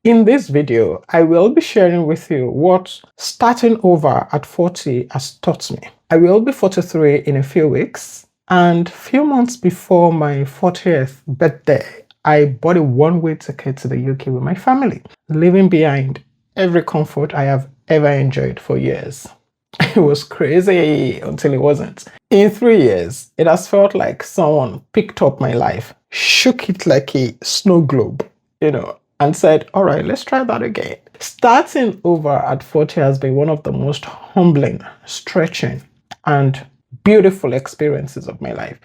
In this video, I will be sharing with you what starting over at 40 has taught me. I will be 43 in a few weeks, and a few months before my 40th birthday, I bought a one-way ticket to the UK with my family, leaving behind every comfort I have ever enjoyed for years. It was crazy until it wasn't. In 3 years, it has felt like someone picked up my life, shook it like a snow globe, and said, all right, let's try that again. Starting over at 40 has been one of the most humbling, stretching, and beautiful experiences of my life.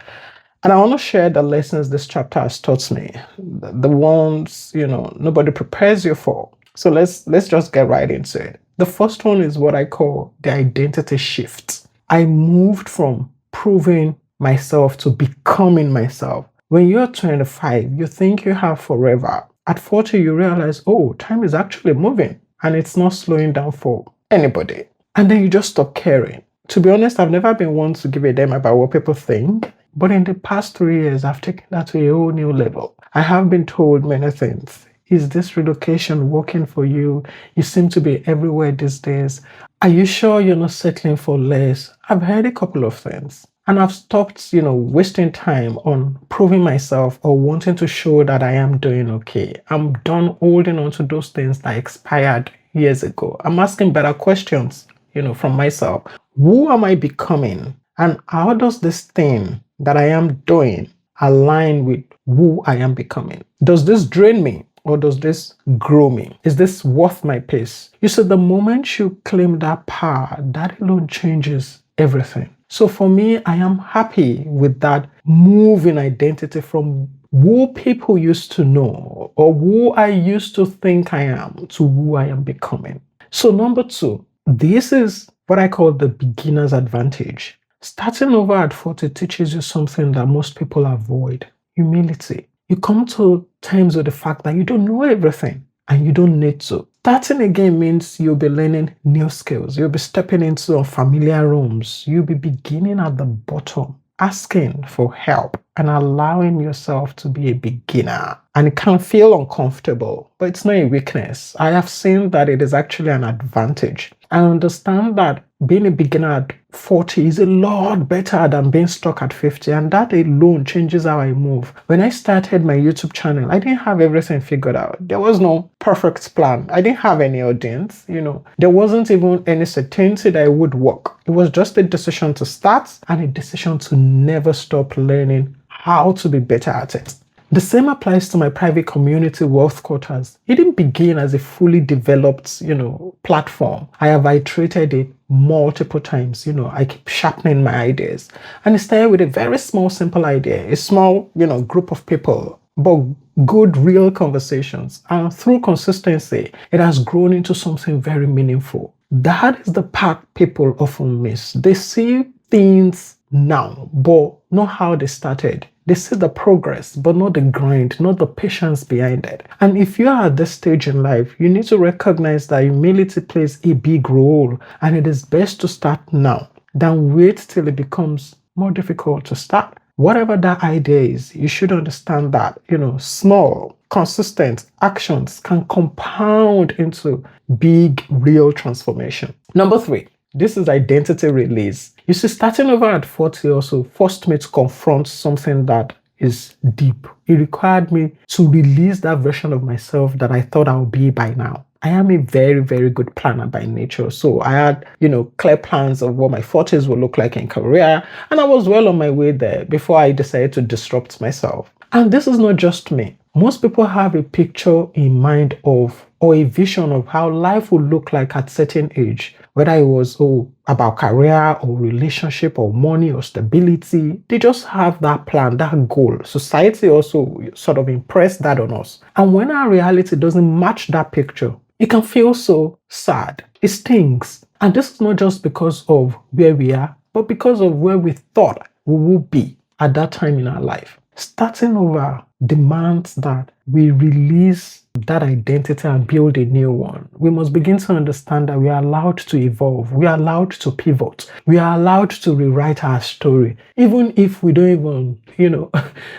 And I want to share the lessons this chapter has taught me, the ones, nobody prepares you for. So let's just get right into it. The first one is what I call the identity shift. I moved from proving myself to becoming myself. When you're 25, you think you have forever. At 40, you realize, oh, time is actually moving and it's not slowing down for anybody. And then you just stop caring. To be honest, I've never been one to give a damn about what people think. But in the past 3 years, I've taken that to a whole new level. I have been told many things. Is this relocation working for you? You seem to be everywhere these days. Are you sure you're not settling for less? I've heard a couple of things. And I've stopped, wasting time on proving myself or wanting to show that I am doing okay. I'm done holding on to those things that expired years ago. I'm asking better questions, from myself. Who am I becoming? And how does this thing that I am doing align with who I am becoming? Does this drain me or does this grow me? Is this worth my pace? You see, the moment you claim that power, that alone changes everything. So for me, I am happy with that move in identity from who people used to know or who I used to think I am to who I am becoming. So number 2, this is what I call the beginner's advantage. Starting over at 40 teaches you something that most people avoid: humility. You come to terms with the fact that you don't know everything and you don't need to. Starting again means you'll be learning new skills. You'll be stepping into unfamiliar rooms. You'll be beginning at the bottom, asking for help and allowing yourself to be a beginner. And it can feel uncomfortable, but it's not a weakness. I have seen that it is actually an advantage. I understand that being a beginner at 40 is a lot better than being stuck at 50, and that alone changes how I move. When I started my YouTube channel, I didn't have everything figured out. There was no perfect plan. I didn't have any audience, There wasn't even any certainty that it would work. It was just a decision to start and a decision to never stop learning how to be better at it. The same applies to my private community wealth quarters. It didn't begin as a fully developed, platform. I have iterated it multiple times. I keep sharpening my ideas. And it started with a very small, simple idea, a small, group of people, but good, real conversations. And through consistency, it has grown into something very meaningful. That is the part people often miss. They see things now, but not how they started. They see the progress, but not the grind, not the patience behind it. And if you are at this stage in life, you need to recognize that humility plays a big role, and it is best to start now than wait till it becomes more difficult to start. Whatever that idea is, you should understand that, small, consistent actions can compound into big, real transformation. Number 3. This is identity release. You see, starting over at 40 also forced me to confront something that is deep. It required me to release that version of myself that I thought I would be by now. I am a very, very good planner by nature. So I had, clear plans of what my 40s would look like in career. And I was well on my way there before I decided to disrupt myself. And this is not just me. Most people have a picture in mind of or a vision of how life would look like at certain age, whether it was about career or relationship or money or stability. They just have that plan, that goal. Society also sort of impressed that on us. And when our reality doesn't match that picture, it can feel so sad. It stings. And this is not just because of where we are, but because of where we thought we would be at that time in our life. Starting over demands that we release that identity and build a new one. We must begin to understand that we are allowed to evolve. We are allowed to pivot. We are allowed to rewrite our story, even if we don't even,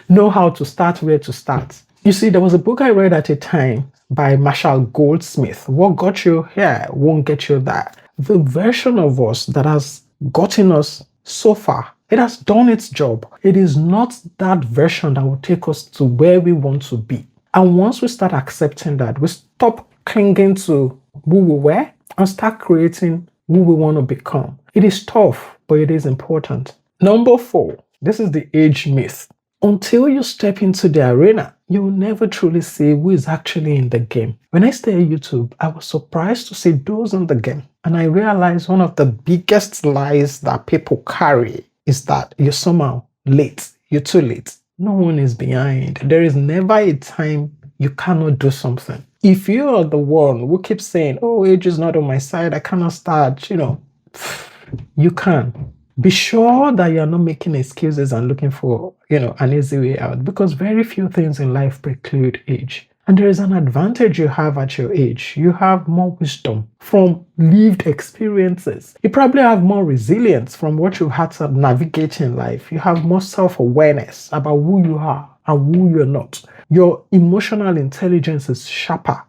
know how to start, where to start. You see, there was a book I read at a time by Marshall Goldsmith. What got you here won't get you there. The version of us that has gotten us so far, it has done its job. It is not that version that will take us to where we want to be. And once we start accepting that, we stop clinging to who we were and start creating who we want to become. It is tough, but it is important. Number 4, this is the age myth. Until you step into the arena, you will never truly see who is actually in the game. When I stay on YouTube, I was surprised to see those in the game. And I realized one of the biggest lies that people carry is that you're somehow late. You're too late. No one is behind. There is never a time you cannot do something. If you are the one who keeps saying, oh, age is not on my side, I cannot start, you can. Be sure that you're not making excuses and looking for, an easy way out, because very few things in life preclude age. And there is an advantage you have at your age. You have more wisdom from lived experiences. You probably have more resilience from what you've had to navigate in life. You have more self-awareness about who you are and who you're not. Your emotional intelligence is sharper.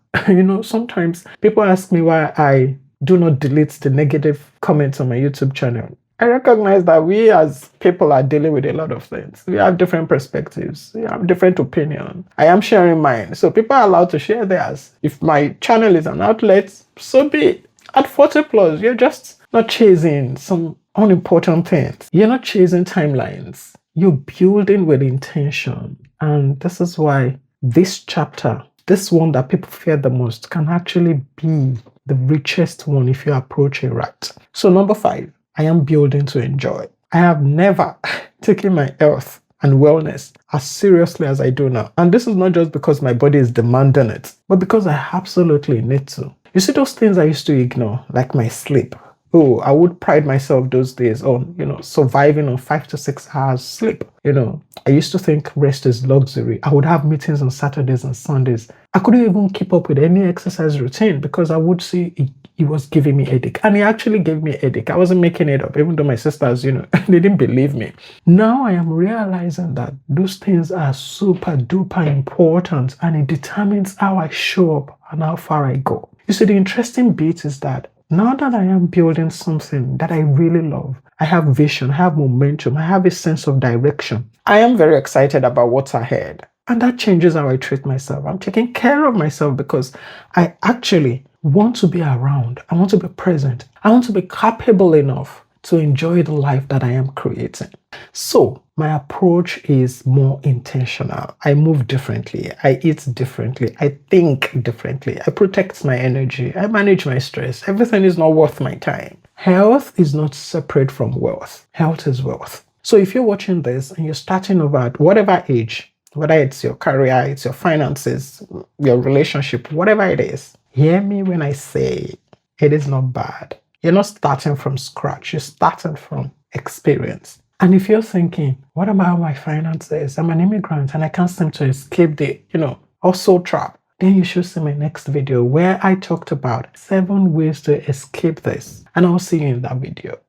Sometimes people ask me why I do not delete the negative comments on my YouTube channel. I recognize that we as people are dealing with a lot of things. We have different perspectives. We have different opinions. I am sharing mine. So people are allowed to share theirs. If my channel is an outlet, so be it. At 40 plus, you're just not chasing some unimportant things. You're not chasing timelines. You're building with intention. And this is why this chapter, this one that people fear the most, can actually be the richest one if you approach it right. So number 5. I am building to enjoy. I have never taken my health and wellness as seriously as I do now. And this is not just because my body is demanding it, but because I absolutely need to. You see those things I used to ignore, like my sleep. Oh, I would pride myself those days on, surviving on 5 to 6 hours sleep. I used to think rest is luxury. I would have meetings on Saturdays and Sundays. I couldn't even keep up with any exercise routine because I would see it was giving me headache. And it actually gave me a headache. I wasn't making it up, even though my sisters, they didn't believe me. Now I am realizing that those things are super duper important and it determines how I show up and how far I go. You see, the interesting bit is that now that I am building something that I really love, I have vision, I have momentum, I have a sense of direction. I am very excited about what's ahead. And that changes how I treat myself. I'm taking care of myself because I actually want to be around. I want to be present. I want to be capable enough to enjoy the life that I am creating. So my approach is more intentional. I move differently. I eat differently. I think differently. I protect my energy. I manage my stress. Everything is not worth my time. Health is not separate from wealth. Health is wealth. So if you're watching this and you're starting over at whatever age, whether it's your career, it's your finances, your relationship, whatever it is, hear me when I say it is not bad. You're not starting from scratch. You're starting from experience. And if you're thinking, what about my finances? I'm an immigrant and I can't seem to escape the, hustle trap. Then you should see my next video where I talked about 7 ways to escape this. And I'll see you in that video.